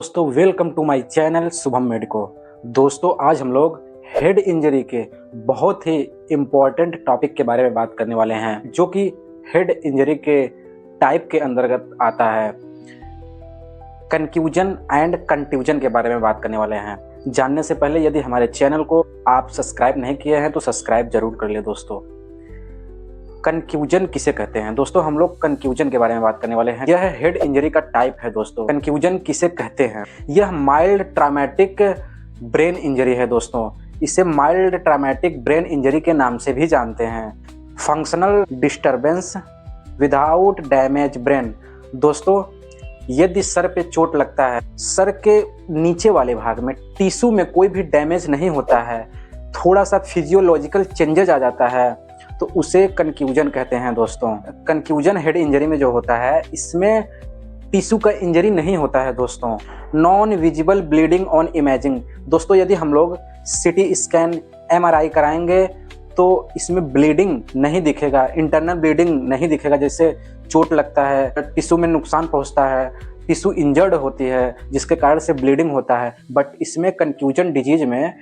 दोस्तों welcome to my channel Shubham Medico. दोस्तों आज हम लोग हेड इंजरी के बहुत ही इम्पोर्टेंट टॉपिक के बारे में बात करने वाले हैं, जो कि हेड इंजरी के टाइप के अंतर्गत आता है। कंफ्यूजन एंड कंट्यूजन के बारे में बात करने वाले हैं। जानने से पहले यदि हमारे चैनल को आप सब्सक्राइब नहीं किए हैं तो सब्सक्राइब जरूर कर ले। दोस्तों कंफ्यूजन किसे कहते हैं? दोस्तों हम लोग कंफ्यूजन के बारे में बात करने वाले हैं। यह हेड इंजरी का टाइप है। दोस्तों कंफ्यूजन किसे कहते हैं? यह माइल्ड ट्रॉमेटिक ब्रेन इंजरी है। दोस्तों इसे माइल्ड ट्रॉमेटिक ब्रेन इंजरी के नाम से भी जानते हैं। Functional disturbance without damage brain. दोस्तों यदि सर पे चोट लगता है, सर के नीचे वाले भाग में टिश्यू में कोई भी डैमेज नहीं होता है, थोड़ा सा फिजियोलॉजिकल चेंजेज आ जाता है, तो उसे कंफ्यूजन कहते हैं। दोस्तों कंफ्यूजन हेड इंजरी में जो होता है, इसमें टिश्यू का इंजरी नहीं होता है। दोस्तों non visible bleeding on imaging. दोस्तों यदि हम लोग सीटी स्कैन एमआरआई कराएंगे तो इसमें ब्लीडिंग नहीं दिखेगा, इंटरनल ब्लीडिंग नहीं दिखेगा। जैसे चोट लगता है, टिश्यू में नुकसान पहुंचता है, टिश्यू इंजर्ड होती है जिसके कारण से ब्लीडिंग होता है, बट इसमें कंफ्यूजन डिजीज में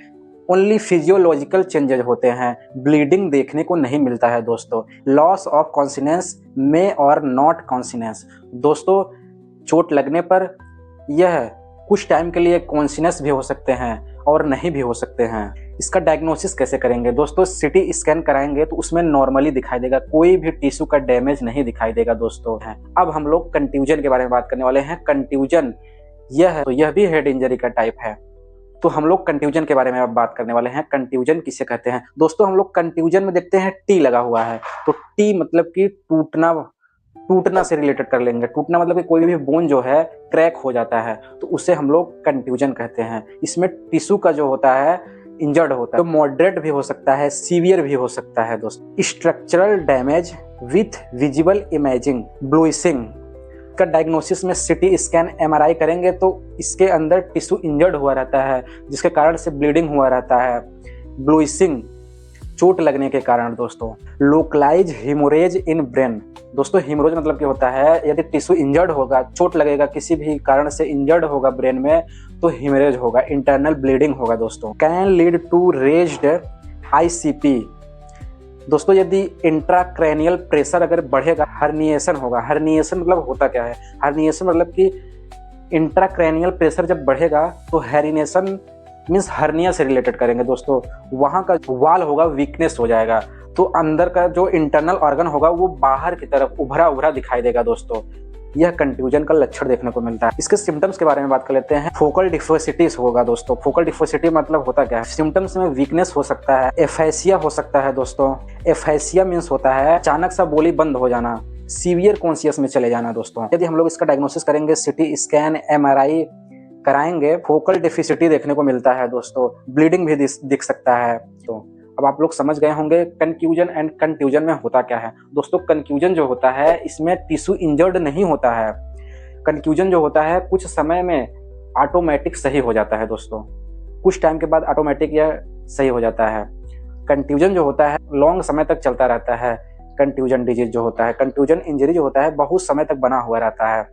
ओनली फिजियोलॉजिकल चेंजेज होते हैं, ब्लीडिंग देखने को नहीं मिलता है। दोस्तों लॉस ऑफ कॉन्शियसनेस में और नॉट कॉन्शियसनेस। दोस्तों चोट लगने पर यह कुछ टाइम के लिए कॉन्शियस भी हो सकते हैं और नहीं भी हो सकते हैं। इसका डायग्नोसिस कैसे करेंगे? दोस्तों सीटी स्कैन कराएंगे तो उसमें नॉर्मली दिखाई देगा, कोई भी टिश्यू का डैमेज नहीं दिखाई देगा। दोस्तों अब हम लोग कंफ्यूजन के बारे में बात करने वाले हैं। कंफ्यूजन यह भी हेड इंजरी का टाइप है। तो हम लोग कंफ्यूजन के बारे में अब बात करने वाले हैं। कंफ्यूजन किसे कहते हैं? दोस्तों हम लोग कंफ्यूजन में देखते हैं टी लगा हुआ है, तो टी मतलब कि टूटना से रिलेटेड कर लेंगे। टूटना मतलब कि कोई भी बोन जो है क्रैक हो जाता है, तो उसे हम लोग कंफ्यूजन कहते हैं। इसमें टिश्यू का जो होता है इंजर्ड होता है, तो मॉडरेट भी हो सकता है, सीवियर भी हो सकता है। दोस्तों structural damage with visible imaging bruising का डायग्नोसिस में सीटी स्कैन एमआरआई करेंगे तो इसके अंदर टिश्यू इंजर्ड हुआ रहता है, जिसके कारण से ब्लीडिंग हुआ रहता है, ब्लूइसिंग चोट लगने के कारण। दोस्तों लोकलाइज हिमोरेज इन ब्रेन। दोस्तों हिमोरेज मतलब क्या होता है? यदि टिश्यू इंजर्ड होगा, चोट लगेगा, किसी भी कारण से इंजर्ड होगा ब्रेन में, तो हिमोरेज होगा, इंटरनल ब्लीडिंग होगा। दोस्तों can lead to raised ICP. दोस्तों यदि इंट्राक्रैनियल प्रेशर अगर बढ़ेगा, हर्निएशन होगा। हर्निएशन मतलब होता क्या है? हर्निएशन मतलब कि इंट्राक्रैनियल प्रेशर जब बढ़ेगा तो हर्निएशन मीन्स हर्निया से रिलेटेड करेंगे। दोस्तों वहाँ का वाल होगा वीकनेस हो जाएगा, तो अंदर का जो इंटरनल ऑर्गन होगा वो बाहर की तरफ उभरा उभरा दिखाई देगा। दोस्तों यह कंफ्यूजन का लक्षण देखने को मिलता है। इसके सिम्टम्स के बारे में बात कर लेते हैं। फोकल डिफोसिटीज होगा। दोस्तों फोकल डिफोसिटी मतलब होता क्या है? सिम्टम्स में वीकनेस हो सकता है, एफेसिया हो सकता है। दोस्तों एफेसिया मीन्स होता है अचानक सा बोली बंद हो जाना, सीवियर कॉन्शियस में चले जाना। दोस्तों यदि हम लोग इसका डायग्नोसिस करेंगे, सीटी स्कैन एमआरआई कराएंगे, फोकल डिफिसिटी देखने को मिलता है। दोस्तों ब्लीडिंग भी दिख सकता है। तो अब आप लोग समझ गए होंगे कंफ्यूजन एंड कंट्यूजन में होता क्या है। दोस्तों कंफ्यूजन जो होता है इसमें टिश्यू इंजर्ड नहीं होता है। कंफ्यूजन जो होता है कुछ समय में ऑटोमेटिक सही हो जाता है। दोस्तों कुछ टाइम के बाद ऑटोमेटिक यह सही हो जाता है। कंफ्यूजन जो होता है लॉन्ग समय तक चलता रहता है। कंफ्यूजन डिजीज जो होता है, कंफ्यूजन इंजरी जो होता है बहुत समय तक बना हुआ रहता है।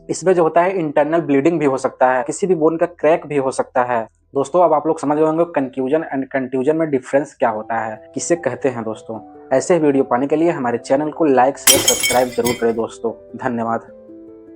इसमें जो होता है इंटरनल ब्लीडिंग भी हो सकता है, किसी भी बोन का क्रैक भी हो सकता है। दोस्तों अब आप लोग समझ गए होंगे कंफ्यूजन एंड कंट्यूजन में डिफरेंस क्या होता है, किसे कहते हैं। दोस्तों ऐसे वीडियो पाने के लिए हमारे चैनल को लाइक शेयर सब्सक्राइब जरूर करें। दोस्तों धन्यवाद।